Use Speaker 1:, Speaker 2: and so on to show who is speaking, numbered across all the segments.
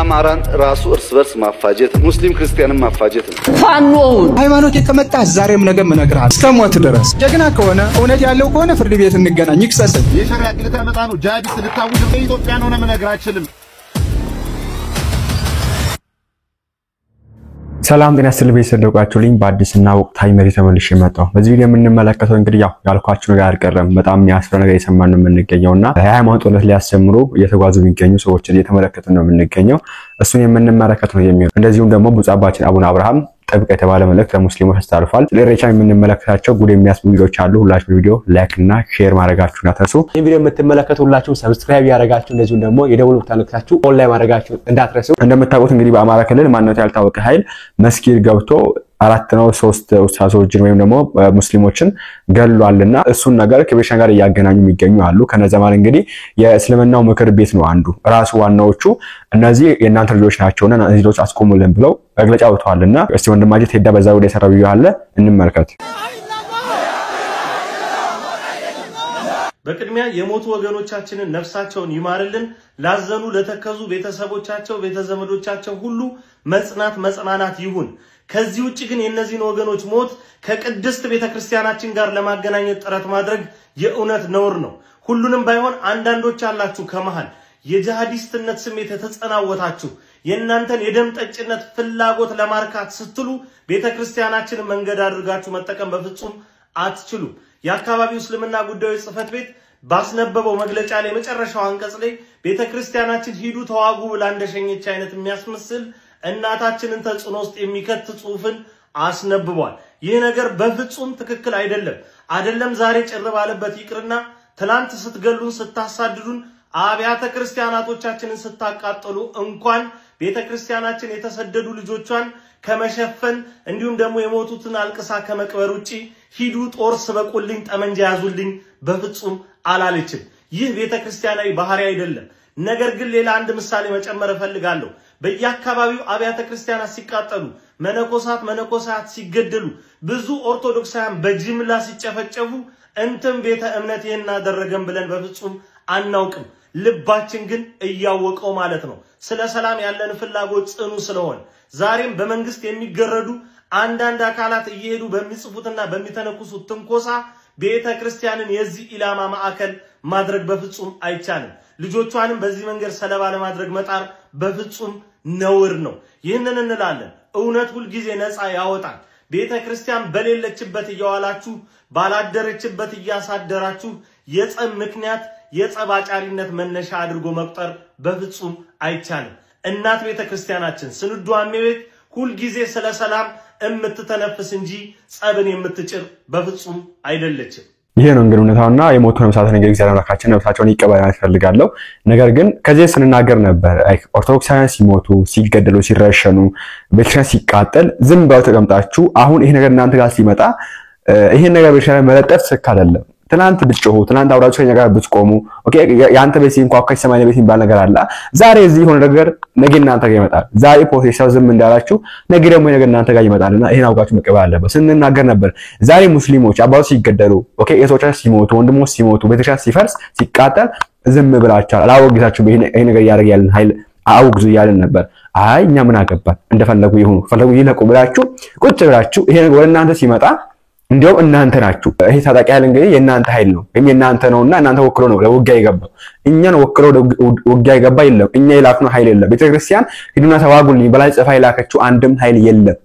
Speaker 1: አማራን ራሱ እርስ በርስ ማፋጀት ሙስሊም ክርስቲያንን ማፋጀት ነው።
Speaker 2: ፋኖውን ሃይማኖት የተመጣ ዛሬም ነገም እነግራለሁ እስከሞት ድረስ ጀግና ከሆነ እውነት ያለው ከሆነ ፍርድ ቤት እንገናኝ ይክሰሰኝ።
Speaker 3: የሸሪዓ ልታመጣ ነው ጂሃዲስት ልታውጅ በኢትዮጵያ ነው ለምነግራችሁልም።
Speaker 4: ሰላም ጤና ይስጥልኝ ቤተሰቦቻችሁልኝ በአዲስና ወቅታዊ መረጃ ተመልሼ መጣሁ። በዚህ ቪዲዮ የምንመለከተው እንግዲህ ያልኳችሁ ነገር አልቀረም በጣም የሚያስፈራ ነገር እየሰማን ነው የምንገኘውና ሃይማኖት ጦርነት ሊያስተምሩ እየተጓዙ የሚገኙ ሰዎችን እየተመለከትን ነው የምንገኘው። እሱን የምንመለከተው ነው የሚሆነው። እንደዚሁም ደግሞ ብፁዕ አባታችን አቡነ አብርሃም ጥብቅ የተባለ መልእክት ለሙስሊሞች አስተላልፏል። ለሬቻ የምንመለከታቸው ጉድ የሚያስቡ ቪዲዮዎች አሉ። ሁላችሁም ቪዲዮ ላይክ እና ሼር ማድረጋችሁን አትርሱ። ይሄን ቪዲዮ የምትመለከቱ ሁላችሁም ሰብስክራይብ ያደረጋችሁ እንደዚሁም ደግሞ የደወል ምልክቱን ነክታችሁ ኦንላይን ማድረጋችሁን እንዳትረሱ። እንደምታውቁት እንግዲህ በአማራ ክልል ማንነቱ ያልታወቀ ኃይል መስጊድ ገብቶ 4 ነው 3 ኡስታዞችን ወይም ደግሞ ሙስሊሞችን ገሏልና እሱን ነገር ከቤተክርስቲያን ጋር ያገናኙ የሚገኙ አሉ። ከነዛ ማለት እንግዲህ የእስልምናው ምክር ቤት ነው አንዱ ራሱ ዋናዎቹ እነዚህ የእናንተ ልጆች ናቸውና እነዚህ ልጆች አስቆሙልን ብለው መግለጫ አውጥተዋልና እስቲ ወንድማችን ቴዳ በዛው ወደ ሰራው ይያለ እንመልከት።
Speaker 5: በቅድሚያ የሞቱ ወገኖቻችንን ነፍሳቸውን ይማርልን። ላዘኑ ለተከዙ ቤተሰቦቻቸው ቤተዘመዶቻቸው ሁሉ መጽናናት ይሁን። ከዚህ ውጪ ግን የነዚህን ወገኖች ሞት ከቅድስት ቤተክርስቲያናችን ጋር ለማገናኘት ጥረት ማድረግ የእውነት ነውር ነው። ሁሉንም ባይሆን አንዳንዶች አላችሁ ከመሃል የጂሃዲስትነት ስሜት የተጸናወታችሁ የእናንተን የደም ጠጭነት ፍላጎት ለማርካት ስትሉ ቤተክርስቲያናችንን መንገድ አድርጋችሁ መጠቀም በፍጹም አትችሉ። የአካባቢው እስልምና ጉዳዮች ጽፈት ቤት ባስነበበው መግለጫ ላይ መጨረሻው አንቀጽ ላይ ቤተክርስቲያናችን ሂዱ ተዋጉ ብላ እንደሸኘች አይነት የሚያስመስል እናታችንን ተጽዕኖ ውስጥ የሚከት ጽሑፍን አስነብቧል። ይህ ነገር በፍጹም ትክክል አይደለም። ዛሬ ጭር ባለበት ይቅርና ትላንት ስትገሉን ስታሳድዱን አብያተ ክርስቲያናቶቻችንን ስታቃጠሉ እንኳን ቤተክርስቲያናችን የተሰደዱ ልጆቿን ከመሸፈን እንዲሁም ደግሞ የሞቱትን አልቅሳ ከመቅበር ውጪ ሂዱ ጦር ስበቁልኝ ጠመንጃ ያዙልኝ በፍጹም አላለችም። ይህ ቤተክርስቲያናዊ ባህሪ አይደለም። ነገር ግን ሌላ አንድ ምሳሌ መጨመር ፈልጋለሁ። በየአካባቢው አብያተ ክርስቲያናት ሲቃጠሉ መነኮሳት ሲገደሉ ብዙ ኦርቶዶክሳውያን በጅምላ ሲጨፈጨፉ እንተም ቤተ እምነት ይሄን አደረገን ብለን በፍጹም አናውቅም። ልባችን ግን እያወቀው ማለት ነው። ስለ ሰላም ያለን ፍላጎት ጽኑ ስለሆነ ዛሬም በመንግስት የሚገረዱ አንዳንድ አካላት እየሄዱ በሚጽፉትና በሚተነኩሱት ትንኮሳ ቤተክርስቲያንን የዚህ ኢላማ ማዕከል ማድረግ በፍጹም አይቻልም። ልጆቿንም በዚህ መንገድ ሰለባ ለማድረግ መጣር በፍጹም ነውር ነው። ይህንን እንላለን። እውነት ሁሉ ጊዜ ነፃ ያወጣል። ቤተክርስቲያን በሌለችበት እያዋላችሁ ባላደረችበት እያሳደራችሁ የጸብ ምክንያት የጸባጫሪነት መነሻ አድርጎ መቁጠር በፍጹም አይቻልም። እናት ቤተክርስቲያናችን ስንዱ አሜቤት ሁሉ ጊዜ ስለ ሰላም እምትተነፍስ እንጂ ጸብን የምትጭር በፍጹም አይደለችም።
Speaker 4: ይሄ ነው እንግዲህ እውነታውና የሞቱ ነፍሳት ነገር እግዚአብሔር አምላካችን ነፍሳቸውን ይቀበል ያስፈልጋለሁ። ነገር ግን ከዚህ ስንናገር ነበር ኦርቶዶክሳውያን ሲሞቱ ሲገደሉ ሲረሸኑ ቤተክርስቲያን ሲቃጠል ዝም ብለው ተቀምጣችሁ አሁን ይሄ ነገር እናንተ ጋር ሲመጣ ይሄን ነገር ቤተክርስቲያን መለጠፍ ስክ አይደለም። ትናንት ብትጮሁ ትናንት አውራችሁ ከኛ ጋር ብትቆሙ ኦኬ ያንተ ቤት እንኳን ሰማይ ቤት ይባል ነገር አለ። ዛሬ እዚህ ሆነ ነገር ነገ እናንተ ጋር ይመጣል። ዛሬ ፖቴንሻል ዝም እንዳላችሁ ነገ ደግሞ ነገር እናንተ ጋር ይመጣልና ይሄን አውቃችሁ መቀበል አለበት ስንናገር ነበር። ዛሬ ሙስሊሞች አባቶች ሲገደሉ ኦኬ እህቶቻችን ሲሞቱ ወንድሞች ሲሞቱ ቤተክርስቲያን ሲፈርስ ሲቃጠል ዝም ብላችኋል። አላወግዛችሁም። ይሄ ነገር ያደርግ ያለን ኃይል አውግዙ ያለን ነበር። አይ እኛ ምን አገባን እንደፈለጉ ይሁን ፈለጉ ይለቁ ብላችሁ ቁጭ ብላችሁ ይሄ ነገር ወደ እናንተ ሲመጣ እንዴው እናንተ ናችሁ ይሄ ታጣቂ ኃይል እንግዲህ የእናንተ ኃይል ነው የእናንተ ነውና እናንተ ወክሎ ነው ለውጊያ ይገባው። እኛን ወክሎ ውጊያ ይገባ የለም። እኛ የላክነው ኃይል የለም። ቤተክርስቲያን ሂዱና ተዋጉልኝ በላይ ጽፋ ይላከችው አንድም ኃይል የለም።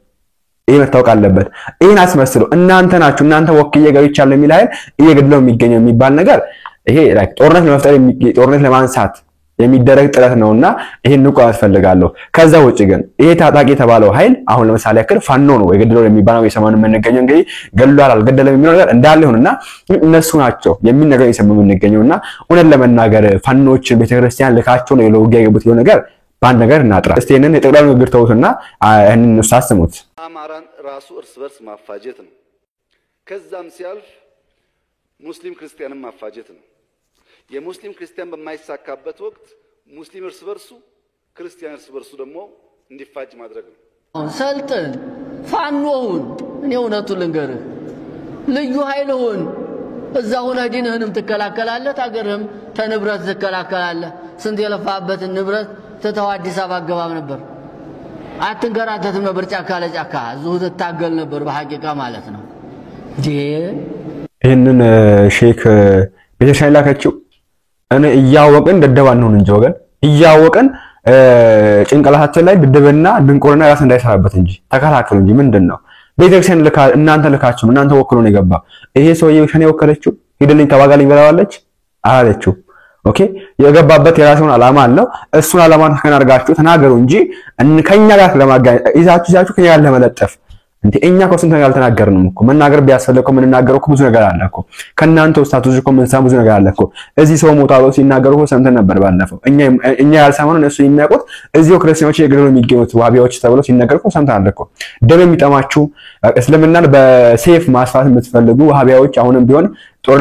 Speaker 4: ይሄ መታወቅ አለበት። ይሄን አስመስሎ እናንተ ናችሁ እናንተ ወክዬ ገብቻለሁ የሚል ኃይል እየገደለው የሚገኘው የሚባል ነገር ይሄ ላይክ ጦርነት ለመፍጠር ጦርነት ለማንሳት የሚደረግ ጥረት ነውና ይሄን ንቁ ያስፈልጋለሁ። ከዛ ውጪ ግን ይሄ ታጣቂ የተባለው ኃይል አሁን ለምሳሌ ያክል ፋኖ ነው የገደለው የሚባለው የሰማን የምንገኘው እንግዲህ ገድሏል አልገደለም የሚለው ነገር እንዳለ ይሁንና እነሱ ናቸው የሚነገር የሰማን የምንገኘውና እውነት ለመናገር ፋኖችን ቤተክርስቲያን ልካቸው ነው የለውጊያ የገቡት ይሄ ነገር ባንድ ነገር እናጥራ። እስቲ እነን የጠቅላላ ንግግር ተውትና እነን ነው ሳስሙት።
Speaker 1: አማራን ራሱ እርስ በርስ ማፋጀት ነው። ከዛም ሲያልፍ ሙስሊም ክርስቲያንን ማፋጀት ነው። የሙስሊም ክርስቲያን በማይሳካበት ወቅት ሙስሊም እርስ በርሱ ክርስቲያን እርስ በርሱ ደግሞ እንዲፋጅ ማድረግ ነው።
Speaker 2: ሰልጥን ፋኖውን እኔ እውነቱን ልንገርህ ልዩ ኃይልሁን እዛው ሆነ ዲንህንም ትከላከላለህ ታገርህም ተንብረት ትከላከላለህ። ስንት የለፋበትን ንብረት
Speaker 6: ትተው አዲስ አበባ ገባም ነበር አትንገራተትም ነበር ጫካ ለጫካ እዚሁ ተታገል ነበር በሐቂቃ ማለት ነው
Speaker 4: ይሄንን ሼክ ቤተሻይ ላከችው እኔ እያወቀን ደደባን ነው እንጂ ወገን እያወቀን ጭንቅላታችን ላይ ድድብና ድንቁርና ራስ እንዳይሰራበት እንጂ ተከታተሉ እንጂ ምንድነው ቤተክርስቲያን እናንተ ልካችሁ እናንተ ወክሎ ነው የገባ ይሄ ሰውዬው ሸኔ ወከለችው ሄደልኝ ተባጋልኝ ብለዋለች አላለችው ኦኬ የገባበት የራሱን አላማ አለው እሱን አላማን ተከናርጋችሁ ተናገሩ እንጂ ከኛ ጋር ለማጋኘት ይዛችሁ ከኛ ጋር ለመለጠፍ እንዴ እኛ ኮስንተ ጋር ተናገርንም እኮ መናገር ቢያስፈልገው ምን እናገረው ብዙ ነገር አለ እኮ ከናንተ ውስታቱ እኮ ምን ብዙ ነገር አለ እኮ እዚህ ሰው ሞታው ሲናገሩ ሰምተን ነበር ባለፈው እኛ ያልሰማነው እሱ የሚያውቁት እዚሁ ክርስቲያኖች የግብሩ የሚገኙት ዋቢያዎች ተብለው ሲናገሩ ሰምተናል እኮ ደም የሚጠማችሁ እስልምናን በሴፍ ማስፋት የምትፈልጉ ዋቢያዎች አሁንም ቢሆን ጦር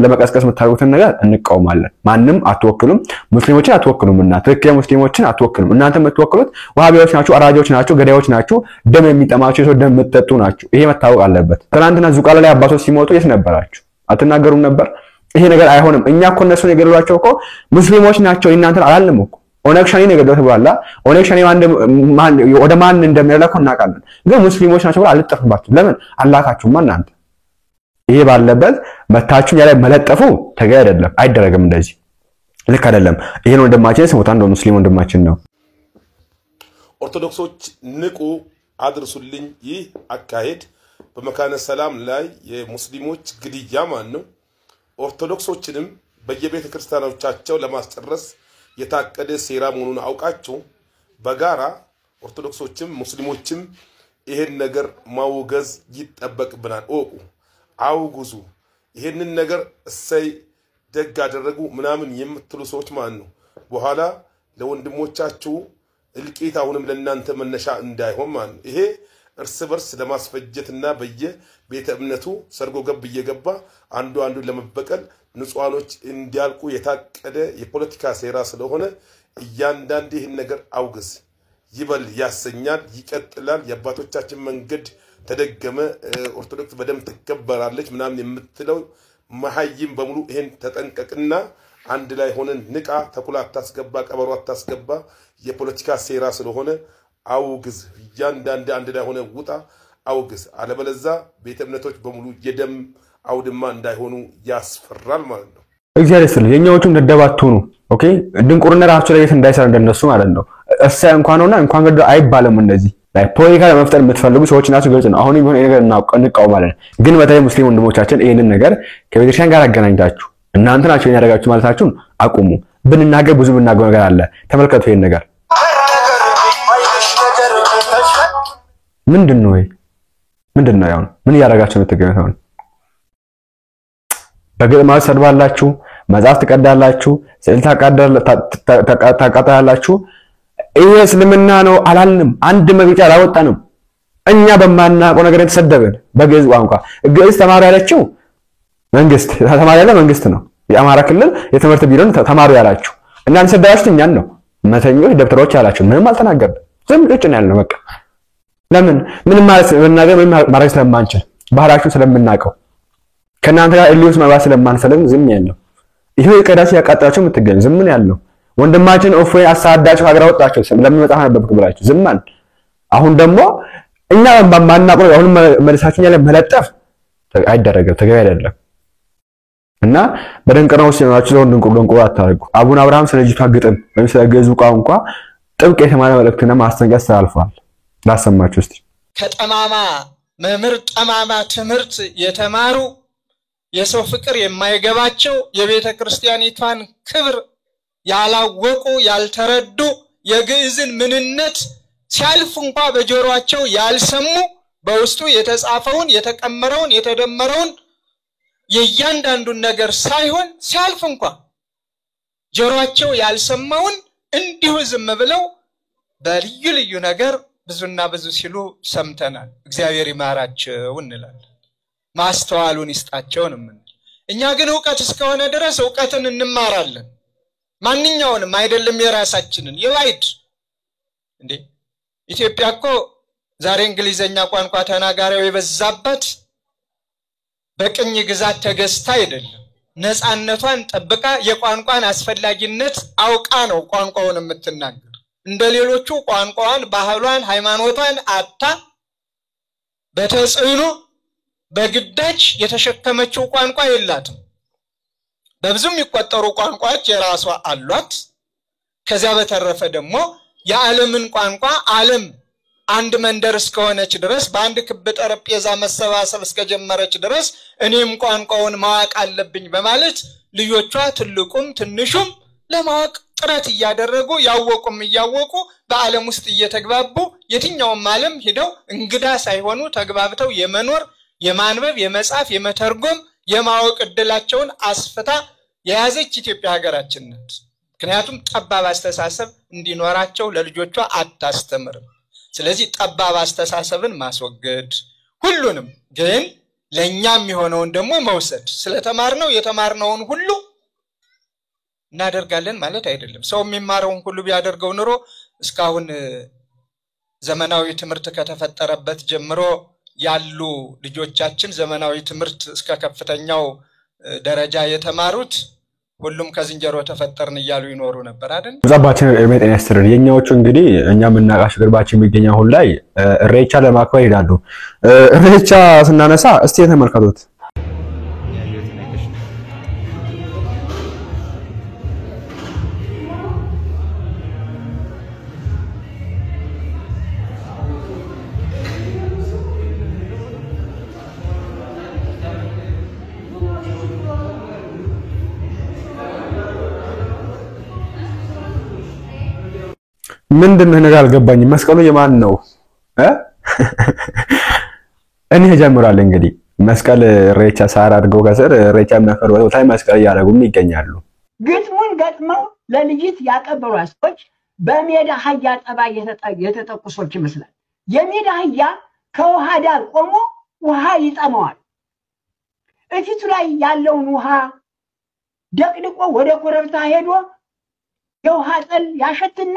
Speaker 4: ለመቀስቀስ መታረጉትን ነገር እንቃወማለን ማንንም አትወክሉም ሙስሊሞችን አትወክሉምና ትክክለኛ ሙስሊሞችን አትወክሉም እናንተ የምትወክሉት ዋሃቢያዎች ናችሁ አራጆች ናችሁ ገዳዮች ናችሁ ደም የሚጠማችሁ ሰው ደም የምትጠጡ ናችሁ ይሄ መታወቅ አለበት ትናንትና ዙቃላ ላይ አባቶች ሲሞቱ የት ነበራችሁ አትናገሩም ነበር ይሄ ነገር አይሆንም እኛ እኮ እነሱን የገደሏቸው እኮ ሙስሊሞች ናቸው እናንተን አላልንም እኮ ኦነግ ሸኔ ነው የገደሉት ብሏል ኦነግ ሸኔ ወደ ማን እንደሚያላኩ እናውቃለን ግን ሙስሊሞች ናቸው ብላ አልጠፍባችሁ ለምን አላካችሁማ እናንተ ይሄ ባለበት መታችሁ ያለ መለጠፉ ተገቢ አይደለም አይደረግም እንደዚህ ልክ አይደለም ይሄን ወንድማችን ስሞታ እንደው ሙስሊም ወንድማችን ነው
Speaker 7: ኦርቶዶክሶች ንቁ አድርሱልኝ ይህ አካሄድ በመካነ ሰላም ላይ የሙስሊሞች ግድያ ማን ነው ኦርቶዶክሶችንም በየቤተ ክርስቲያኖቻቸው ለማስጨረስ የታቀደ ሴራ መሆኑን አውቃችሁ በጋራ ኦርቶዶክሶችም ሙስሊሞችም ይሄን ነገር ማውገዝ ይጠበቅብናል ኦቁ አውጉዙ ይሄንን ነገር እሰይ ደግ አደረጉ ምናምን የምትሉ ሰዎች ማን ነው በኋላ ለወንድሞቻችሁ እልቂት አሁንም ለእናንተ መነሻ እንዳይሆን ማን ይሄ እርስ በርስ ለማስፈጀትና በየቤተ እምነቱ ሰርጎ ገብ እየገባ አንዱ ለመበቀል ንጹሃኖች እንዲያልቁ የታቀደ የፖለቲካ ሴራ ስለሆነ እያንዳንዱ ይሄን ነገር አውግዝ ይበል ያሰኛል ይቀጥላል የአባቶቻችን መንገድ ተደገመ ኦርቶዶክስ በደም ተከበራለች ምናምን የምትለው መሐይም በሙሉ ይሄን ተጠንቀቅና አንድ ላይ ሆነን ንቃ ተኩላ አታስገባ ቀበሮ አታስገባ የፖለቲካ ሴራ ስለሆነ አውግዝ ያንዳንድ አንድ ላይ ሆነ ውጣ አውግዝ አለበለዛ ቤተ እምነቶች በሙሉ የደም አውድማ እንዳይሆኑ ያስፈራል ማለት ነው
Speaker 4: እግዚአብሔር ይስጥልኝ የኛዎቹም ደደባቱ ነው ኦኬ ድንቁርና ራሳቸው ላይ እንዳይሰራ እንደነሱ ማለት ነው እሰይ እንኳን ሆነ እንኳን ገደ አይባልም እንደዚህ ላይ ፖለቲካ ለመፍጠር የምትፈልጉ ሰዎች ናቸው ግልጽ ነው አሁን ይሁን ነገር እንቃወማለን ግን በተለይ ሙስሊም ወንድሞቻችን ይሄንን ነገር ከቤተክርስቲያን ጋር አገናኝታችሁ እናንተ ናችሁ ያደረጋችሁ ማለታችሁን አቁሙ ብንናገር ብዙ ብናገር ነገር አለ ተመልከቱ ይሄን ነገር ምንድነው ያው ምን ያደረጋችሁ ነው ተገኘው አሁን በግልማው ሰድባላችሁ መዛፍ ተቀዳላችሁ ስልታ ተቃጣላችሁ ይሄ እስልምና ነው አላልንም አንድ መግለጫ አላወጣንም እኛ በማናውቀው ነገር የተሰደበን በግዕዝ ቋንቋ ግዕዝ ተማሪ ያለችው መንግስት ተማሪ ያለ መንግስት ነው የአማራ ክልል የትምህርት ቢሮን ተማሪ ያላችሁ እናንተ ሰዳችሁ እኛን ነው መተኞች ደብተሮች ያላችሁ ምንም አልተናገርም ዝም ብቻ ነው ያለው በቃ ለምን ምንም ማለት መናገር ምንም ማድረግ ስለማንችል ባህራችሁ ስለምናቀው ከናንተ ጋር እልዩስ መባስ ስለማንፈልግ ዝም ያለው ይሄ ቀዳሽ ያቃጣቸው የምትገኝ ዝም ምን ያለው ወንድማችን ኦፎይ አሳዳቸው ሀገር አወጣቸው ለምን መጣህ ነበር ብላችሁ ዝማን አሁን ደግሞ እኛ ማናቆር አሁን መልሳችን ያለ መለጠፍ አይደረግም ተገቢ አይደለም እና በደንቀራው ሲናችሁ ዘውን ድንቁር አታርጉ አቡነ አብርሃም ስለጂቷ ግጥም ወይም ስለገዙ ቋንቋ ጥብቅ የተማረ መልእክትና ማስተንቀያ አስተላልፈዋል ላሰማችሁ እስቲ
Speaker 8: ከጠማማ መምህር ጠማማ ትምህርት የተማሩ የሰው ፍቅር የማይገባቸው የቤተ ክርስቲያኒቷን ክብር ያላወቁ ያልተረዱ የግዕዝን ምንነት ሲያልፍ እንኳን በጆሮአቸው ያልሰሙ በውስጡ የተጻፈውን የተቀመረውን የተደመረውን የእያንዳንዱን ነገር ሳይሆን ሲያልፍ እንኳን ጆሮአቸው ያልሰማውን እንዲሁ ዝም ብለው በልዩ ልዩ ነገር ብዙና ብዙ ሲሉ ሰምተናል እግዚአብሔር ይማራቸው እንላለን ማስተዋሉን ይስጣቸው ነው እኛ ግን ዕውቀት እስከሆነ ድረስ ዕውቀትን እንማራለን ማንኛውንም አይደለም የራሳችንን የባይድ እንዴ ኢትዮጵያ እኮ ዛሬ እንግሊዘኛ ቋንቋ ተናጋሪው የበዛበት በቅኝ ግዛት ተገዝታ አይደለም ነፃነቷን ጠብቃ የቋንቋን አስፈላጊነት አውቃ ነው ቋንቋውን የምትናገር። እንደሌሎቹ ቋንቋዋን፣ ባህሏን፣ ሃይማኖቷን አጣ በተጽዕኖ በግዳጅ የተሸከመችው ቋንቋ የላትም። በብዙም የሚቆጠሩ ቋንቋዎች የራሷ አሏት። ከዚያ በተረፈ ደግሞ የዓለምን ቋንቋ ዓለም አንድ መንደር እስከሆነች ድረስ በአንድ ክብ ጠረጴዛ መሰባሰብ እስከጀመረች ድረስ እኔም ቋንቋውን ማወቅ አለብኝ በማለት ልጆቿ ትልቁም ትንሹም ለማወቅ ጥረት እያደረጉ ያወቁም እያወቁ በዓለም ውስጥ እየተግባቡ የትኛውም ዓለም ሄደው እንግዳ ሳይሆኑ ተግባብተው የመኖር የማንበብ የመጻፍ የመተርጎም የማወቅ እድላቸውን አስፍታ የያዘች ኢትዮጵያ ሀገራችን ናት። ምክንያቱም ጠባብ አስተሳሰብ እንዲኖራቸው ለልጆቿ አታስተምርም። ስለዚህ ጠባብ አስተሳሰብን ማስወገድ ሁሉንም ግን ለኛም የሆነውን ደግሞ መውሰድ ስለተማርነው የተማርነውን ሁሉ እናደርጋለን ማለት አይደለም። ሰው የሚማረውን ሁሉ ቢያደርገው ኑሮ እስካሁን ዘመናዊ ትምህርት ከተፈጠረበት ጀምሮ ያሉ ልጆቻችን ዘመናዊ ትምህርት እስከ ከፍተኛው ደረጃ የተማሩት ሁሉም ከዝንጀሮ ተፈጠርን እያሉ ይኖሩ ነበር አይደል?
Speaker 4: ዛባችን እርሜት ያስተርን የኛዎቹ እንግዲህ እኛ ምናቃሽ ግርባችን የሚገኘው አሁን ላይ እሬቻ ለማክበር ይላሉ። እሬቻ ስናነሳ እስቲ ተመልከቱት። ምንድነው ነገር አልገባኝም። መስቀሉ የማን ነው? እኔ ጀምራል እንግዲህ መስቀል ሬቻ ሳር አድርገው ከስር ሬቻ የሚያከብሩ ታይ መስቀል ያደረጉም ይገኛሉ።
Speaker 9: ግጥሙን ገጥመው ለልጅት ያቀበሉ ሰዎች በሜዳ አህያ ጠባይ የተጠቁ ሰዎች ይመስላል። የሜዳ አህያ ከውሃ ዳር ቆሞ ውሃ ይጠማዋል። እፊቱ ላይ ያለውን ውሃ ደቅድቆ ወደ ኮረብታ ሄዶ የውሃ ጠል ያሸትና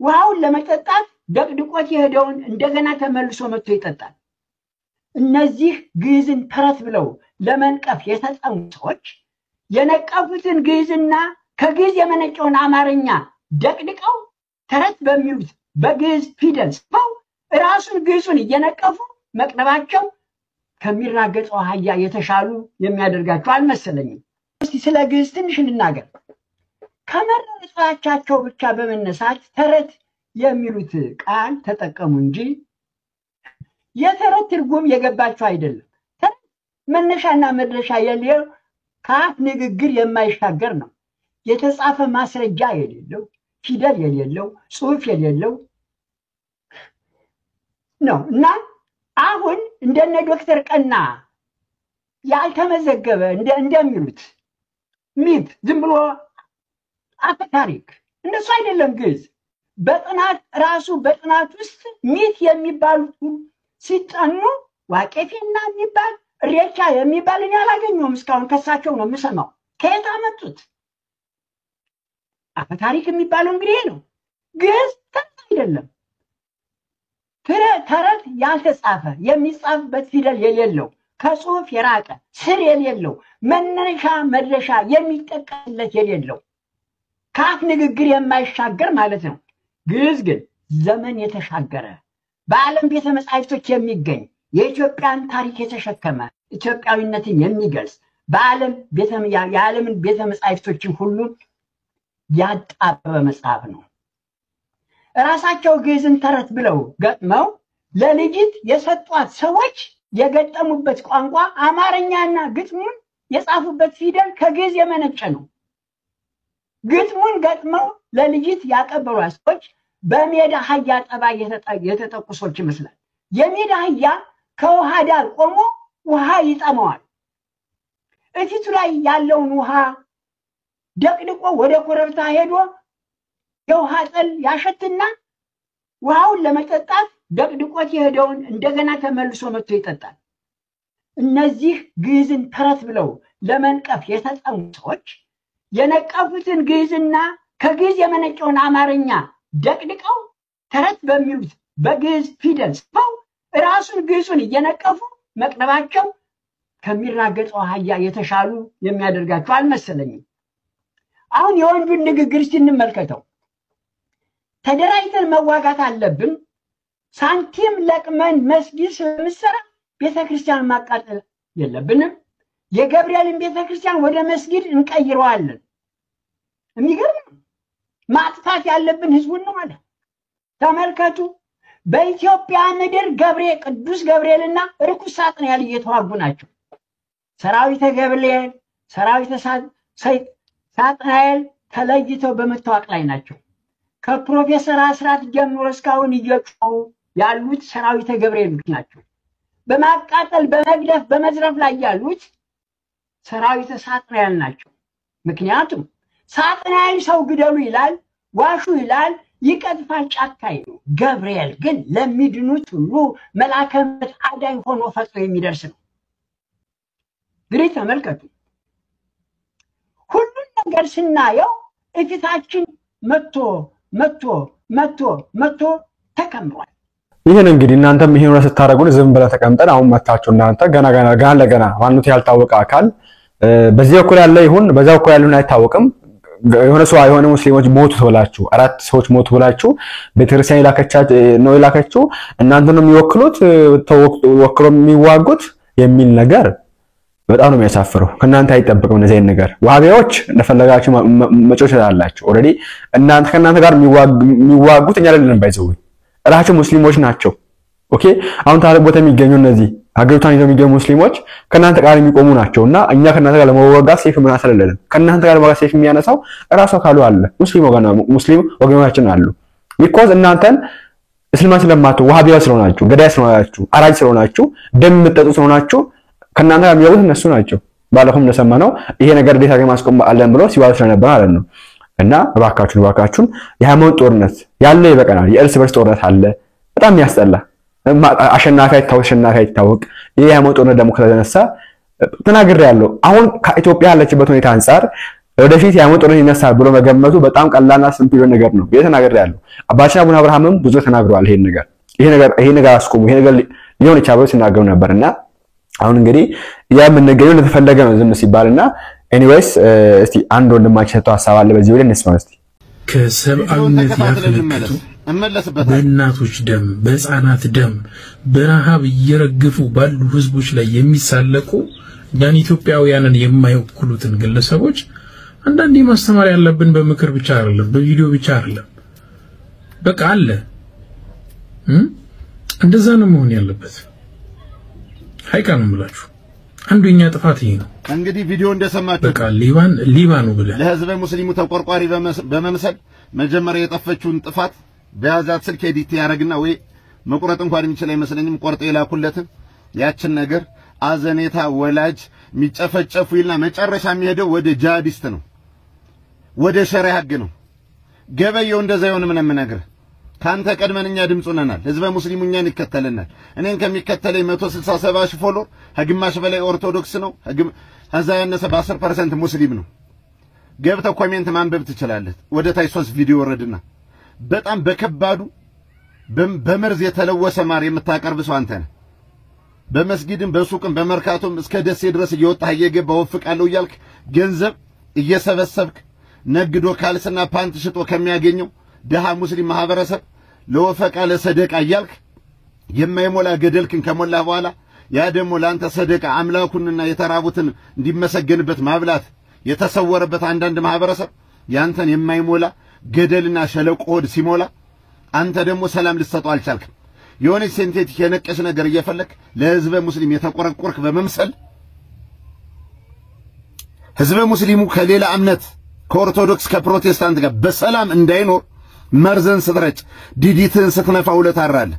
Speaker 9: ውሃውን ለመጠጣት ደቅድቆት የሄደውን እንደገና ተመልሶ መጥቶ ይጠጣል። እነዚህ ግዕዝን ተረት ብለው ለመንቀፍ የተጠሙ ሰዎች የነቀፉትን ግዕዝና ከግዕዝ የመነጨውን አማርኛ ደቅድቀው ተረት በሚሉት በግዕዝ ፊደል ጽፈው ራሱን ግዕዙን እየነቀፉ መቅረባቸው ከሚራገጸው አህያ የተሻሉ የሚያደርጋቸው አልመሰለኝም። እስቲ ስለ ግዕዝ ትንሽ እንናገር። ከመረጣቻቸው ብቻ በመነሳት ተረት የሚሉት ቃል ተጠቀሙ እንጂ የተረት ትርጉም የገባቸው አይደለም። ተረት መነሻና መድረሻ የሌለው ከአፍ ንግግር የማይሻገር ነው። የተጻፈ ማስረጃ የሌለው ፊደል የሌለው ጽሑፍ የሌለው ነው እና አሁን እንደነ ዶክተር ቀና ያልተመዘገበ እንደሚሉት ሚት ዝም ብሎ አፈ ታሪክ እንደሱ አይደለም። ግዕዝ በጥናት ራሱ በጥናት ውስጥ ሚት የሚባሉት ሲጠኑ ዋቄፊና የሚባል ሬቻ የሚባል እኔ አላገኘሁም እስካሁን። ከሳቸው ነው የምሰማው። ከየት አመጡት? አፈ ታሪክ የሚባለው እንግዲህ ነው። ግዕዝ ተረት አይደለም። ተረት ያልተጻፈ የሚጻፍበት ፊደል የሌለው ከጽሑፍ የራቀ ስር የሌለው መነሻ መድረሻ የሚጠቀስለት የሌለው ከአፍ ንግግር የማይሻገር ማለት ነው። ግዕዝ ግን ዘመን የተሻገረ በዓለም ቤተ መጻሕፍቶች የሚገኝ የኢትዮጵያን ታሪክ የተሸከመ ኢትዮጵያዊነትን የሚገልጽ የዓለምን ቤተ መጻሕፍቶችን ሁሉ ያጣበበ መጽሐፍ ነው። ራሳቸው ግዕዝን ተረት ብለው ገጥመው ለልጅት የሰጧት ሰዎች የገጠሙበት ቋንቋ አማርኛና ግጥሙን የጻፉበት ፊደል ከግዕዝ የመነጨ ነው። ግጥሙን ገጥመው ለልጅት ያቀበሉ ሰዎች በሜዳ አህያ ጠባይ የተጠቁ ሰዎች ይመስላል። የሜዳ አህያ ከውሃ ዳር ቆሞ ውሃ ይጠማዋል። እፊቱ ላይ ያለውን ውሃ ደቅድቆ ወደ ኮረብታ ሄዶ የውሃ ጠል ያሸትና ውሃውን ለመጠጣት ደቅድቆት የሄደውን እንደገና ተመልሶ መጥቶ ይጠጣል። እነዚህ ግዕዝን ተረት ብለው ለመንቀፍ የተጠሙ ሰዎች የነቀፉትን ግዕዝና ከግዕዝ የመነጨውን አማርኛ ደቅድቀው ተረት በሚሉት በግዕዝ ፊደል ጽፈው ራሱን ግዕዙን እየነቀፉ መቅረባቸው ከሚራገጠው አህያ የተሻሉ የሚያደርጋቸው አልመሰለኝም። አሁን የወንዱን ንግግር እንመልከተው። ተደራጅተን መዋጋት አለብን። ሳንቲም ለቅመን መስጊድ ስለምሰራ ቤተክርስቲያን ማቃጠል የለብንም። የገብርኤልን ቤተክርስቲያን ወደ መስጊድ እንቀይረዋለን። የሚገርም ማጥፋት ያለብን ህዝቡን ነው ማለት። ተመልከቱ፣ በኢትዮጵያ ምድር ቅዱስ ገብርኤልና ርኩስ ሳጥናኤል እየተዋጉ ናቸው። ሰራዊተ ገብርኤል፣ ሰራዊተ ሳጥናኤል ተለይተው በመታወቅ ላይ ናቸው። ከፕሮፌሰር አስራት ጀምሮ እስካሁን እየጮሁ ያሉት ሰራዊተ ገብርኤሎች ናቸው። በማቃጠል በመግደፍ በመዝረፍ ላይ ያሉት ሰራዊተ ሳጥናኤል ናቸው። ምክንያቱም ሳጥናኤል ሰው ግደሉ ይላል፣ ዋሹ ይላል፣ ይቀጥፋል፣ ጫካይ ነው። ገብርኤል ግን ለሚድኑት ሁሉ መልአከ ምሕረት አዳኝ ሆኖ ፈጥኖ የሚደርስ ነው። እንግዲህ ተመልከቱ፣ ሁሉን ነገር ስናየው እፊታችን መጥቶ ተከምሯል።
Speaker 4: ይሄን እንግዲህ እናንተም ይሄን ወራ ስታረጉን ዝም ብለ ተቀምጠን አሁን መታችሁ እናንተ ገና ለገና ማንነቱ ያልታወቀ አካል በዚህ በኩል ያለ ይሁን በዛ በኩል ያለውን አይታወቅም የሆነ ሙስሊሞች ሞቱ ተብላችሁ 4 ሰዎች ሞቱ ብላችሁ ቤተክርስቲያን ይላከቻችሁ እናንተ ነው የሚወክሉት ወክሎ የሚዋጉት የሚል ነገር በጣም ነው የሚያሳፍረው። ከናንተ አይጠበቅም እንደዚህ አይነት ነገር። ዋሃቢያዎች እንደፈለጋችሁ መጮች አላችሁ። ኦሬዲ ከናንተ ጋር የሚዋጉት እኛ አይደለም ባይዘው ራቸው ሙስሊሞች ናቸው። ኦኬ አሁን ታዲያ ቦታ የሚገኙ እነዚህ ሀገሪቷን ይዘው የሚገኙ ሙስሊሞች ከናንተ ጋር የሚቆሙ ናቸውና እኛ ከናንተ ጋር ለመዋጋት ሰይፍ ምን አሰለለን። ከናንተ ጋር ለመዋጋት ሰይፍ የሚያነሳው ራሱ ካሉ አለ ሙስሊም ወገኖቻችን አሉ። ቢኮዝ እናንተን እስልምና ስለማቱ ዋሃቢያ ስለሆናችሁ ገዳይ ስለሆናችሁ አራጅ ስለሆናችሁ ደም የምትጠጡ ስለሆናችሁ ከናንተ ጋር የሚያውቁት እነሱ ናቸው። ባለፈው እንደሰማነው ይሄ ነገር እንዴት አገር ማስቆም አለን ብሎ ሲዋሉ ስለነበር ማለት ነው። እና እባካችሁን የሃይማኖት ጦርነት ያለ ይበቃናል። የእርስ በርስ ጦርነት አለ በጣም ያስጠላ። አሸናፊ አይታወቅ። ይሄ የሃይማኖት ጦርነት ደግሞ ከተነሳ ተናግሬያለሁ። አሁን ከኢትዮጵያ ያለችበት ሁኔታ አንፃር ወደፊት የሃይማኖት ጦርነት ይነሳል ብሎ መገመቱ በጣም ቀላልና ሲምፕል ነገር ነው። ተናግሬያለሁ። አባታችን አቡነ አብርሃምም ብዙ ተናግረዋል። ይሄ ነገር አስቆሙ፣ ይሄ ነገር ሊሆን ይቻላል ሲናገሩ ነበርና አሁን እንግዲህ የምንገኘው ለተፈለገ ነው ዝም ሲባልና ኤኒዌይስ እስቲ አንድ ወንድማችን ሰጥቶ ሐሳብ አለ በዚህ ወደ እንስማው እስቲ።
Speaker 10: ከሰብአዊነት ያፈነገጡ በእናቶች ደም በህፃናት ደም በረሃብ እየረገፉ ባሉ ህዝቦች ላይ የሚሳለቁ ያን ኢትዮጵያውያንን የማይወክሉትን ግለሰቦች አንዳንዴ ማስተማር ያለብን በምክር ብቻ አይደለም፣ በቪዲዮ ብቻ አይደለም። በቃ አለ እንደዛ ነው መሆን ያለበት። ሃይቃን ብላችሁ አንዱኛ ጥፋት ይሄ ነው።
Speaker 3: እንግዲህ ቪዲዮ እንደሰማችሁ
Speaker 10: በቃ ሊባኑ ብለ
Speaker 3: ለህዝበ ሙስሊሙ ተቆርቋሪ በመምሰል መጀመሪያ የጠፈችውን ጥፋት በያዛት ስልክ ኤዲት ያረግና ወይ መቁረጥ እንኳን የሚችል አይመስለኝም ቆርጦ የላኩለትን ያችን ነገር አዘኔታ ወላጅ የሚጨፈጨፉ ይልና መጨረሻ የሚሄደው ወደ ጂሃዲስት ነው፣ ወደ ሸሪዓ ህግ ነው። ገበየው እንደዛ ይሆን ምን ነገር ካንተ ቀድመንኛ ድምጽ ሆነናል። ህዝበ ሙስሊሙኛን ይከተለናል። እኔን ከሚከተለኝ 167 ሺህ ፎሎወር ከግማሽ በላይ ኦርቶዶክስ ነው፣ ከዛ ያነሰ በ10% ሙስሊም ነው። ገብተህ ኮሜንት ማንበብ ትችላለህ። ወደ ታይ 3 ቪዲዮ ወረድና በጣም በከባዱ በመርዝ የተለወሰ ማር የምታቀርብ ሰው አንተ ነህ። በመስጊድም በሱቅም በመርካቶም እስከ ደሴ ድረስ እየወጣህ እየገባ ወፍቃለሁ እያልክ ገንዘብ እየሰበሰብክ ነግዶ ካልስና ፓንት ሽጦ ከሚያገኘው ደሃ ሙስሊም ማህበረሰብ ለወፈቃ ለሰደቃ እያልክ የማይሞላ ገደልክን ከሞላ በኋላ ያ ደግሞ ላንተ ሰደቃ አምላኩንና የተራቡትን እንዲመሰገንበት ማብላት የተሰወረበት አንዳንድ ማህበረሰብ ያንተን የማይሞላ ገደልና ሸለቆ ሆድ ሲሞላ አንተ ደግሞ ሰላም ልትሰጠው አልቻልክም። የሆነ ሴንቴቲክ የነቀሽ ነገር እየፈለክ ለህዝበ ሙስሊም የተቆረቆርክ በመምሰል ህዝበ ሙስሊሙ ከሌላ እምነት ከኦርቶዶክስ ከፕሮቴስታንት ጋር በሰላም እንዳይኖር መርዘን ስትረጭ ዲዲትን ስትነፋ ውለት አራለ።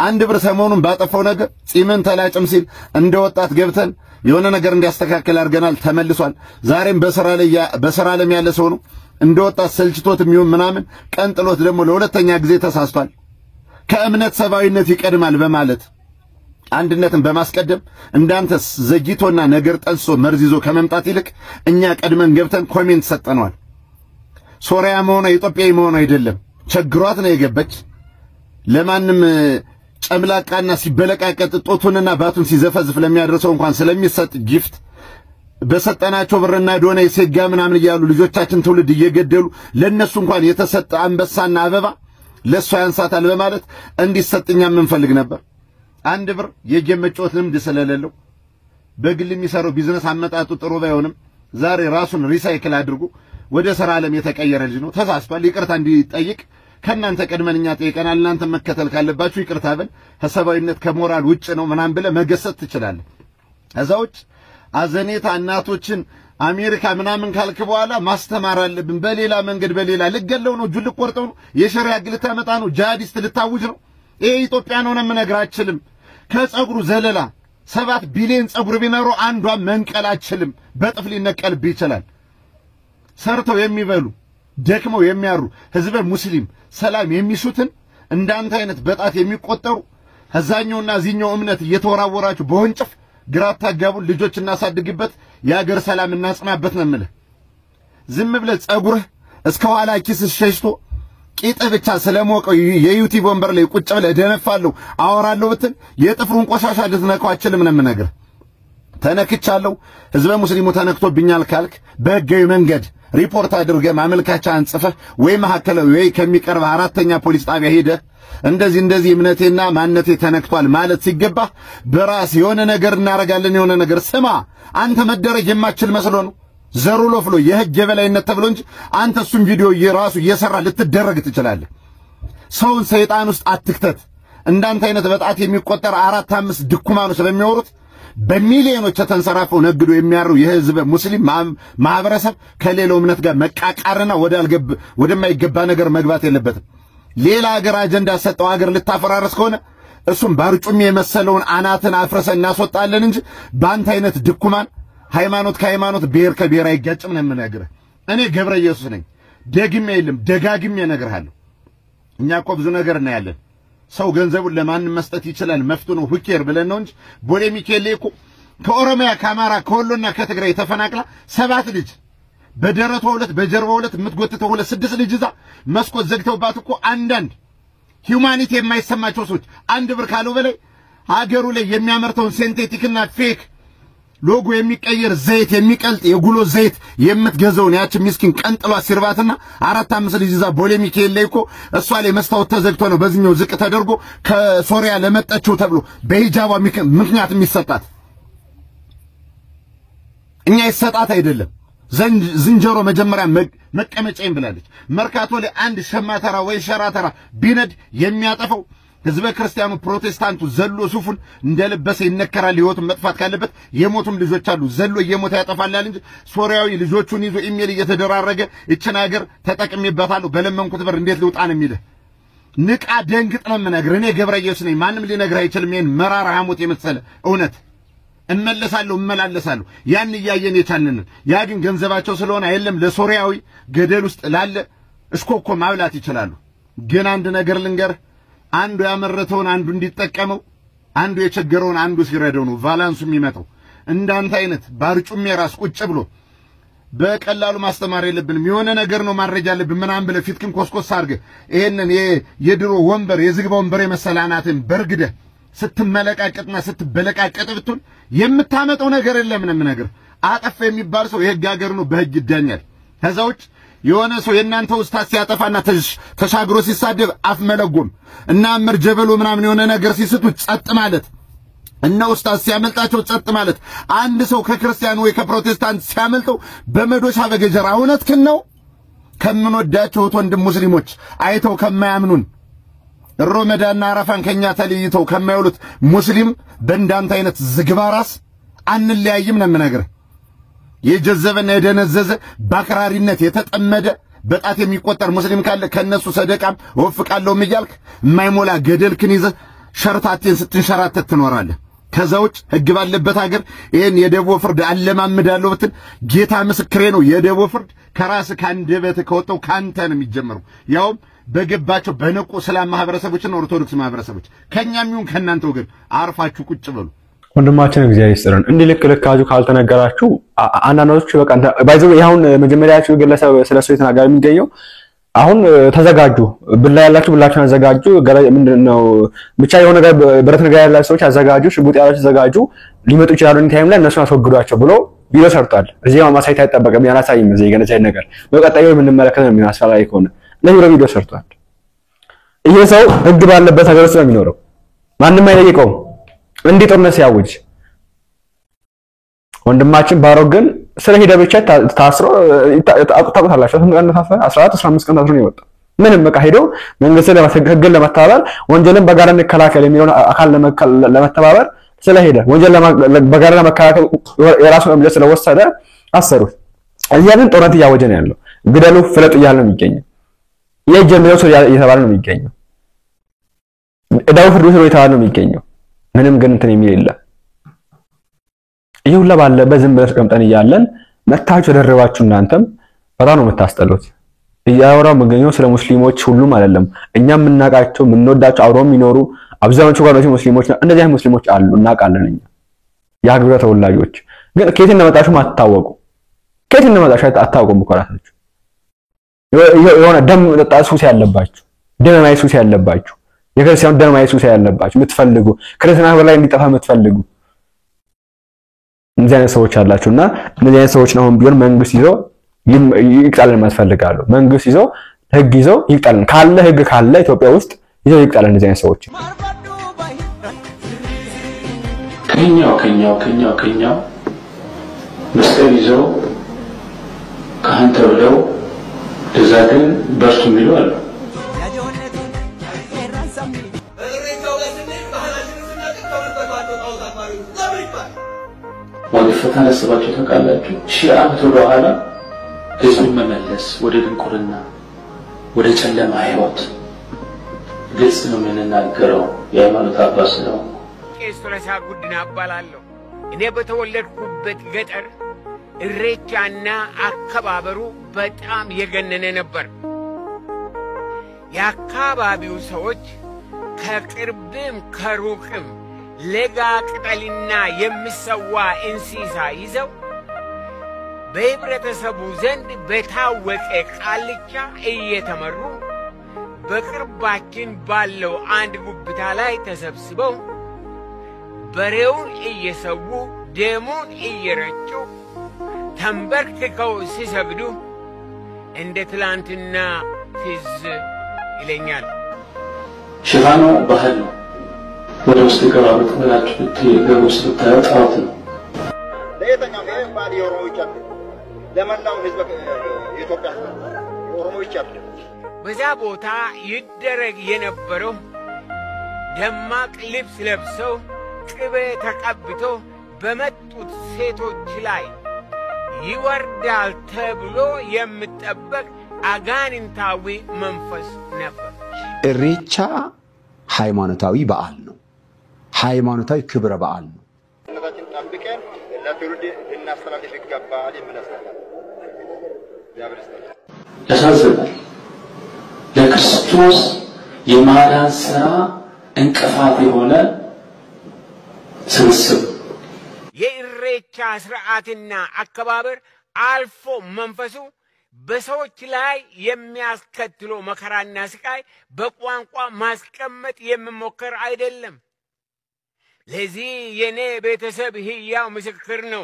Speaker 3: አንድ ብር ሰሞኑን ባጠፋው ነገር ጺምን ተላጭም ሲል እንደወጣት ገብተን የሆነ ነገር እንዲያስተካክል አድርገናል፣ ተመልሷል። ዛሬም በስራ ዓለም ያለ ሰው ነው። እንደወጣት ሰልችቶት የሚሆን ምናምን ቀንጥሎት ደግሞ ለሁለተኛ ጊዜ ተሳስቷል። ከእምነት ሰባዊነት ይቀድማል በማለት አንድነትን በማስቀደም እንዳንተስ ዘግይቶና ነገር ጠልሶ መርዚዞ ከመምጣት ይልቅ እኛ ቀድመን ገብተን ኮሜንት ሰጠነዋል። ሶሪያ መሆኗ ኢትዮጵያዊ መሆኗ አይደለም፣ ቸግሯት ነው የገበች። ለማንም ጨምላቃና ሲበለቃቀጥ ጦቱንና ባቱን ሲዘፈዝፍ ለሚያደርሰው እንኳን ስለሚሰጥ ጊፍት በሰጠናቸው ብርና ዶኔ ሴጋ ምናምን ይያሉ ልጆቻችን ትውልድ እየገደሉ ለነሱ እንኳን የተሰጠ አንበሳና አበባ ለሷ ያንሳታል በማለት እንዲሰጥኛ ምንፈልግ ነበር። አንድ ብር የጀመጮት ልምድ ስለሌለው በግል የሚሰራው ቢዝነስ አመጣጡ ጥሩ ባይሆንም ዛሬ ራሱን ሪሳይክል አድርጎ ወደ ሥራ ዓለም የተቀየረ ልጅ ነው። ተሳስቷል። ይቅርታ እንዲጠይቅ ከናንተ ቀድመንኛ ጠይቀናል። እናንተ መከተል ካለባችሁ ይቅርታ በል። ሐሳባዊነት ከሞራል ውጭ ነው ምናምን ብለ መገሰት ትችላለህ። እዛውጭ አዘኔታ እናቶችን አሜሪካ ምናምን ካልክ በኋላ ማስተማር አለብን። በሌላ መንገድ በሌላ ልገለው ነው ጁል ቆርጠው ነው የሸሪዓ ግል ታመጣ ነው ጂሃዲስት ልታውጅ ነው። ይሄ ኢትዮጵያ ነው ምነግር አችልም። ከጸጉሩ ዘለላ 7 ቢሊዮን ጸጉር ቢኖረው አንዷን መንቀል አችልም። በጥፍ ሊነቀልብ ይችላል። ሰርተው የሚበሉ ደክመው የሚያሩ ህዝበ ሙስሊም ሰላም የሚሹትን እንዳንተ አይነት በጣት የሚቆጠሩ ህዛኛውና ዚኛው እምነት እየተወራወራችሁ በወንጭፍ ግራ ታጋቡ ልጆች እናሳድግበት የአገር ሰላም እናጽናበት ነው የምልህ። ዝም ብለህ ጸጉርህ እስከ ኋላ ኪስ ሸሽቶ ቂጥ ብቻ ስለሞቀው የዩቲዩብ ወንበር ላይ ቁጭ ብለህ ደነፋለሁ አወራለሁ ብትል የጥፍሩን ቆሻሻ ልትነካው አችልም ነው የምነግርህ። ተነክቻለሁ ህዝበ ሙስሊሙ ተነክቶብኛል ካልክ በህጋዊ መንገድ ሪፖርት አድርገህ ማመልከቻ አንጽፈህ ወይ ማከለው ወይ ከሚቀርብ አራተኛ ፖሊስ ጣቢያ ሄደህ እንደዚህ እምነቴና ማንነቴ ተነክቷል ማለት ሲገባ በራስ የሆነ ነገር እናረጋለን የሆነ ነገር ስማ። አንተ መደረግ የማትችል መስሎ ነው ዘሩ ለፍሎ የህግ የበላይነት ተብሎ እንጂ አንተ እሱን ቪዲዮ የራሱ እየሰራ ልትደረግ ትችላለህ። ሰውን ሰይጣን ውስጥ አትክተት። እንዳንተ አይነት በጣት የሚቆጠር 4-5 ድኩማኖች ስለሚያወሩት በሚሊዮኖች ተንሰራፈው ነግዶ የሚያሩ የህዝብ ሙስሊም ማህበረሰብ ከሌላው እምነት ጋር መቃቃርና ወደማይገባ ነገር መግባት የለበትም። ሌላ ሀገር አጀንዳ ሰጠው ሀገር ልታፈራረስ ከሆነ እሱም ባርጩም የመሰለውን አናትን አፍረሰ እናስወጣለን እንጂ ባንተ አይነት ድኩማን ሃይማኖት ከሃይማኖት ብሔር ከብሔር አይጋጭም ነው የምነግርህ። እኔ ገብረ ኢየሱስ ነኝ። ደግሜ የለም ደጋግሜ እነግርሃለሁ። እኛ እኮ ብዙ ነገር እናያለን። ሰው ገንዘቡን ለማን መስጠት ይችላል መፍቱ ነው ሁኬር ብለን ነው እንጂ ቦሌ ሚካኤል እኮ ከኦሮሚያ ከአማራ ከወሎና ከትግራይ ተፈናቅላ 7 ልጅ በደረቷ 2 በጀርባው 2 የምትጎትተው 6 ልጅ ይዛ መስኮት ዘግተውባት እኮ አንዳንድ ሂዩማኒቲ የማይሰማቸው ሰዎች አንድ ብር ካለው በላይ ሀገሩ ላይ የሚያመርተውን ሴንቴቲክና ፌክ ሎጎ የሚቀየር ዘይት የሚቀልጥ የጉሎ ዘይት የምትገዘውን ያቺ ምስኪን ቀንጥሏ ሲርባትና 4-5 ልጅ ይዛ ቦሌ ሚካኤል ላይ እኮ እሷ ላይ መስታወት ተዘግቶ ነው በዚህኛው ዝቅ ተደርጎ ከሶሪያ ለመጣችው ተብሎ በሂጃቧ ምክንያት የሚሰጣት። እኛ ይሰጣት አይደለም ዝንጀሮ መጀመሪያ መቀመጫዬን ብላለች። መርካቶ ላይ አንድ ሸማተራ ወይ ሸራተራ ቢነድ የሚያጠፈው ህዝበ ክርስቲያኑ ፕሮቴስታንቱ ዘሎ ሱፉን እንደለበሰ ይነከራል። ህይወቱን መጥፋት ካለበት የሞቱም ልጆች አሉ ዘሎ እየሞተ ያጠፋላል እንጂ ሶሪያዊ ልጆቹን ይዞ ኢሜል እየተደራረገ እቺን ሀገር ተጠቅሜበታለሁ በለመንኩት ብር እንዴት ልውጣ ነው የሚልህ። ንቃ ደንግጥ ነው የምነግርህ። እኔ ገብረ ኢየሱስ ነኝ። ማንም ሊነግርህ አይችልም። ይሄን መራራ ሐሞት የመሰለ እውነት እመላለሳለሁ ያን ያየን የቻልንን ያ ግን ገንዘባቸው ስለሆነ አይደለም ለሶሪያዊ ገደል ውስጥ ላለ እስኮኮ ማብላት ይችላሉ። ግን አንድ ነገር ልንገር አንዱ ያመረተውን አንዱ እንዲጠቀመው አንዱ የቸገረውን አንዱ ሲረዳው ነው ቫላንሱ የሚመጣው። እንዳንተ አይነት ባርጩም የራስ ቁጭ ብሎ በቀላሉ ማስተማር የለብንም። የሆነ ነገር ነው ማድረግ ያለብን ምናምን ብለህ ፊትክን ኮስኮስ አድርገህ ይሄንን የድሮ ወንበር የዝግባ ወንበር የመሰላናትን በርግደህ ስትመለቃቀጥና ስትበለቃቀጥ ብትል የምታመጣው ነገር የለም ነው የምነግርህ። አጠፋ የሚባል ሰው የህግ ሀገር ነው በህግ ይዳኛል። ከዛውጭ የሆነ ሰው የናንተ ኡስታዝ ሲያጠፋና ተሻግሮ ሲሳደብ አፍ መለጎም እና አመር ጀበሎ ምናምን የሆነ ነገር ሲስቱ ጸጥ ማለት እና ኡስታዝ ሲያመልጣቸው ጸጥ ማለት። አንድ ሰው ከክርስቲያን ወይ ከፕሮቴስታንት ሲያመልጠው በመዶሻ በገጀራ እውነትክን ነው ከምንወዳቸው ወንድም ሙስሊሞች አይተው ከማያምኑን ሮመዳንና አረፋን ከኛ ተለይተው ከማይውሉት ሙስሊም በእንዳንተ አይነት ዝግባ ራስ አንለያይም ነው የምነግርህ። የጀዘበና የደነዘዘ ባክራሪነት የተጠመደ በጣት የሚቆጠር ሙስሊም ካለ ከነሱ ሰደቃም ወፍቃለሁም እያልክ የማይሞላ ገደልክን ይዘህ ሸርታቴን ስትንሸራተት ትኖራለህ። ከዛውጭ ህግ ባለበት ሀገር ይሄን የደቦ ፍርድ አለማምዳለሁ ብትል ጌታ ምስክሬ ነው የደቦ ፍርድ ከራስ ካንደበት ከወጣው ካንተ ነው የሚጀምረው። ያውም በገባቸው በነቁ እስላም ማህበረሰቦችና ኦርቶዶክስ ማህበረሰቦች ከኛም ይሁን ከናንተ ወገን አርፋችሁ ቁጭ በሉ።
Speaker 4: ወንድማችን እግዚአብሔር ይስጥልን። እንዲህ ልክልካችሁ ካልተነገራችሁ አንዳንዶቹ በቃ ባይዘው ይሁን መጀመሪያችሁ ግለሰብ ስለሱ የተናገረ የሚገኘው አሁን ተዘጋጁ ብላ ያላችሁ ብላችሁ አዘጋጁ ምንድነው ብቻ የሆነ ነገር ብረት ነገር ያላችሁ ሰዎች አዘጋጁ ሽጉጥ ያላችሁ ተዘጋጁ ሊመጡ ይችላሉ ታይም ላይ እነሱን አስወግዷቸው ብሎ ቪዲዮ ሰርቷል እዚህ ማሳየት አይጠበቅም ያላሳይም እዚህ ገና ሳይ ነገር በቀጣዩ የምንመለከተው ነው የሚያስፈራይ ከሆነ ለዚህ ቪዲዮ ሰርቷል ይሄ ሰው ህግ ባለበት ሀገር ውስጥ ነው የሚኖረው ማንንም አይጠይቀውም እንዴት ጦርነት ሲያውጅ ወንድማችን ባሮክ ግን ስለሄደ ብቻ ታስሮ ታቆታላችሁ ተንቀነፋፈ 14 15 ቀን ታስሮ ነው የወጣው ምንም በቃ ሄዶ መንግስት ህግን ለመተባበር ወንጀልን በጋራ እንከላከል የሚለው አካል ለመተባበር ስለሄደ ወንጀል በጋራ ለመከላከል የራሱን እርምጃ ስለወሰደ አሰሩት እዚያ ግን ጦርነት እያወጀ ነው ያለው ግደሉ ፍለጡ እያለ ነው የሚገኘው የጀመረው ሰው እየተባለ ነው የሚገኘው ዳው ፍርዱ ሰው እየተባለ ነው የሚገኘው ምንም ግን እንትን የሚል የለም ይሁላ ባለበት ዝም ብለሽ ቀምጠን ይያለን መታችሁ ደረባችሁ እናንተም በጣም ነው የምታስጠሉት ያወራው መገኘው ስለ ሙስሊሞች ሁሉም አይደለም እኛም እናቃቸው ምንወዳቸው አብረው የሚኖሩ አብዛኞቹ ጋር ሙስሊሞች እንደዚህ አይነት ሙስሊሞች አሉ እናቃለን እኛ ያግብረ ተወላጆች ግን ከየት እንደመጣችሁ ማታወቁ ከየት እንደመጣችሁ አታውቁም እኮ ራሳችሁ የሆነ ደም ጠጣሱ ያለባችሁ ደም ማይሱስ ያለባችሁ የክርስቲያን ደም ማይሱስ ያለባችሁ የምትፈልጉ ክርስቲያና በላይ እንዲጠፋ የምትፈልጉ እንደዚህ አይነት ሰዎች አላችሁና እንደዚህ አይነት ሰዎች ነው ቢሆን መንግስት ይዘው ይቅጣልን ማስፈልጋሉ መንግስት ይዘው ህግ ይዘው ይቅጣልን ካለ ህግ ካለ ኢትዮጵያ ውስጥ ይዘው ይቅጣልን እንደዚህ አይነት ሰዎች ከኛው መስቀል ይዘው ካህን ተብለው እዛ ግን በርቱ የሚሉ አሉ ወደ ፈተና ሰባቸው ተቃላችሁ ሺህ ዓመት ወደ ኋላ ህዝቡን መመለስ ወደ ድንቁርና ወደ ጨለማ ህይወት ግልጽ ነው የምንናገረው የሃይማኖት አባስ ነው
Speaker 11: ቄስ ቶለሳ ጉዲና እባላለሁ እኔ በተወለድኩበት ገጠር እሬቻና አከባበሩ በጣም የገነነ ነበር የአካባቢው ሰዎች ከቅርብም ከሩቅም ለጋ ቅጠልና የሚሰዋ እንስሳ ይዘው በህብረተሰቡ ዘንድ በታወቀ ቃልቻ እየተመሩ በቅርባችን ባለው አንድ ጉብታ ላይ ተሰብስበው በሬውን እየሰዉ ደሙን እየረጩ ተንበርክከው ሲሰግዱ እንደ ትላንትና ትዝ ይለኛል
Speaker 10: ሽፋኑ ባህል ነው ወደ ውስጥ ገባበት ብላችሁ ትገቡ ስታጣት ነው
Speaker 12: ለየተኛው ባዲ ኦሮሞዎች አሉ ለመላው ህዝብ የኢትዮጵያ ኦሮሞዎች አሉ
Speaker 11: በዛ ቦታ ይደረግ የነበረው ደማቅ ልብስ ለብሰው ቅቤ ተቀብተው በመጡት ሴቶች ላይ ይወርዳል ተብሎ የሚጠበቅ አጋንንታዊ መንፈስ ነበር
Speaker 13: እሬቻ ሃይማኖታዊ በዓል ነው ሃይማኖታዊ ክብረ በዓል ነው
Speaker 12: እነታችን ጠብቀን ለትውልድ እናስተላልፍ ይገባል የምንስተካከል
Speaker 10: ያሳዝናል ለክርስቶስ የማዳን ሥራ እንቅፋት የሆነ ስብስብ
Speaker 11: የኢሬቻ ስርዓትና አከባበር አልፎ መንፈሱ በሰዎች ላይ የሚያስከትለው መከራና ስቃይ በቋንቋ ማስቀመጥ የሚሞከር አይደለም ለዚህ የኔ ቤተሰብ ህያው ምስክር ነው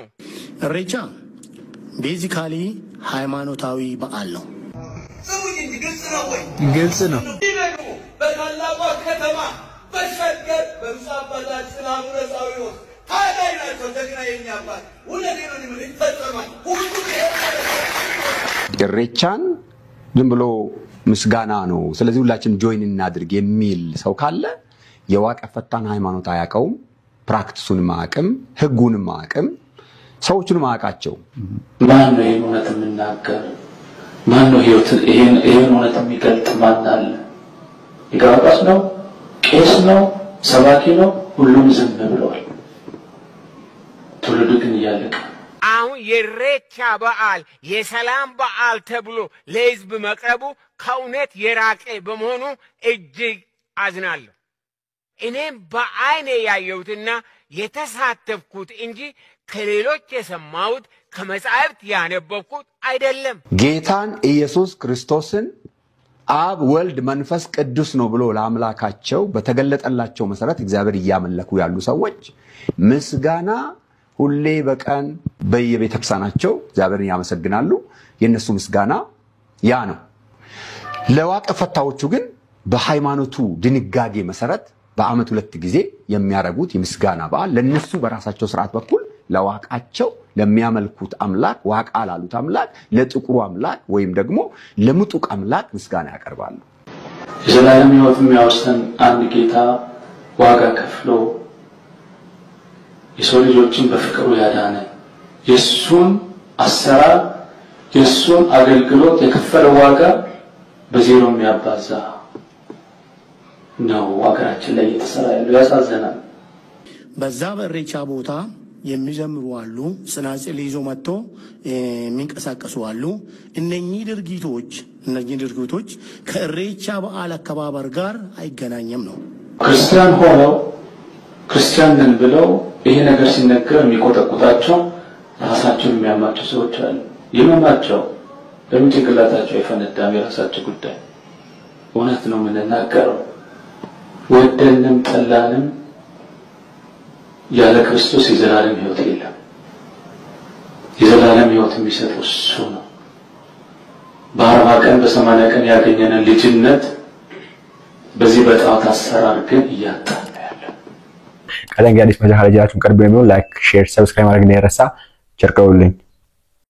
Speaker 14: ኢሬቻ ቤዚካሊ ሃይማኖታዊ በዓል ነው
Speaker 2: ግልጽ ነው
Speaker 15: በታላቋ ከተማ በሸገር በምሳባታችን አብረሳዊው ታዲያ ናቸው ደግና የሚያባል ወለኔ ነው የሚፈጸማል ሁሉ
Speaker 13: ኢሬቻን ዝም ብሎ ምስጋና ነው ስለዚህ ሁላችን ጆይን እናድርግ የሚል ሰው ካለ የዋቀ ፈታን ሃይማኖት አያቀውም ፕራክቲሱን ማቀም ህጉን ማቀም ሰዎችን ማቃቸው
Speaker 10: ማን ነው የሆነት የምናገር ማን ነው ይሄን እውነት የሚገልጥ ማን አለ ይጋባስ ነው ቄስ ነው ሰባኪ ነው ሁሉም ዝም ብለዋል ትውልዱ ግን ያለቀ
Speaker 11: አሁን የኢሬቻ በዓል የሰላም በዓል ተብሎ ለህዝብ መቅረቡ ከእውነት የራቀ በመሆኑ እጅግ አዝናለሁ እኔም በአይኔ ያየሁትና የተሳተፍኩት እንጂ ከሌሎች የሰማሁት ከመጻሕፍት ያነበብኩት አይደለም
Speaker 13: ጌታን ኢየሱስ ክርስቶስን አብ ወልድ መንፈስ ቅዱስ ነው ብሎ ለአምላካቸው በተገለጠላቸው መሰረት እግዚአብሔር ያመለኩ ያሉ ሰዎች ምስጋና ሁሌ በቀን በየቤተክርስቲያናቸው እግዚአብሔርን ያመሰግናሉ። የነሱ ምስጋና ያ ነው። ለዋቀ ፈታዎቹ ግን በሃይማኖቱ ድንጋጌ መሰረት በአመት 2 ጊዜ የሚያረጉት የምስጋና በዓል ለነሱ በራሳቸው ስርዓት በኩል ለዋቃቸው ለሚያመልኩት አምላክ ዋቃ ላሉት አምላክ ለጥቁሩ አምላክ ወይም ደግሞ ለምጡቅ አምላክ ምስጋና ያቀርባሉ።
Speaker 10: የዘላለም ሕይወት የሚያወርሰን አንድ ጌታ ዋጋ ከፍሎ የሰው ልጆችን በፍቅሩ ያዳነ የሱን አሰራር የሱን አገልግሎት የከፈለው ዋጋ በዜሮ የሚያባዛ ነው ሀገራችን ላይ እየተሰራ ያለው። ያሳዝናል።
Speaker 14: በዛ በኢሬቻ ቦታ የሚዘምሩ አሉ፣ ጽናጽል ይዞ መጥቶ የሚንቀሳቀሱ አሉ። እነኚህ ድርጊቶች ከኢሬቻ በዓል አከባበር ጋር አይገናኝም ነው።
Speaker 10: ክርስቲያን ሆነው ክርስቲያን ነን ብለው ይሄ ነገር ሲነገር የሚቆጠቁጣቸው ራሳቸውን የሚያማቸው ሰዎች አሉ። ይመማቸው ለምን ጭንቅላታቸው አይፈነዳም? የራሳቸው ጉዳይ። እውነት ነው የምንናገረው። ወደንም ጠላንም ያለ ክርስቶስ የዘላለም ሕይወት የለም። የዘላለም ሕይወት የሚሰጠው እሱ ነው። በ40 ቀን በ80 ቀን ያገኘነን ልጅነት በዚህ በጣዖት አሰራር ግን እያጣን ነው ያለው።
Speaker 4: ቀደም ጋር ዲስመጃ ሀላጅላችሁን ቀርበው ላይክ ሼር ሰብስክራይብ ማድረግ እንዳይረሳ። ቸር ቆዩልኝ።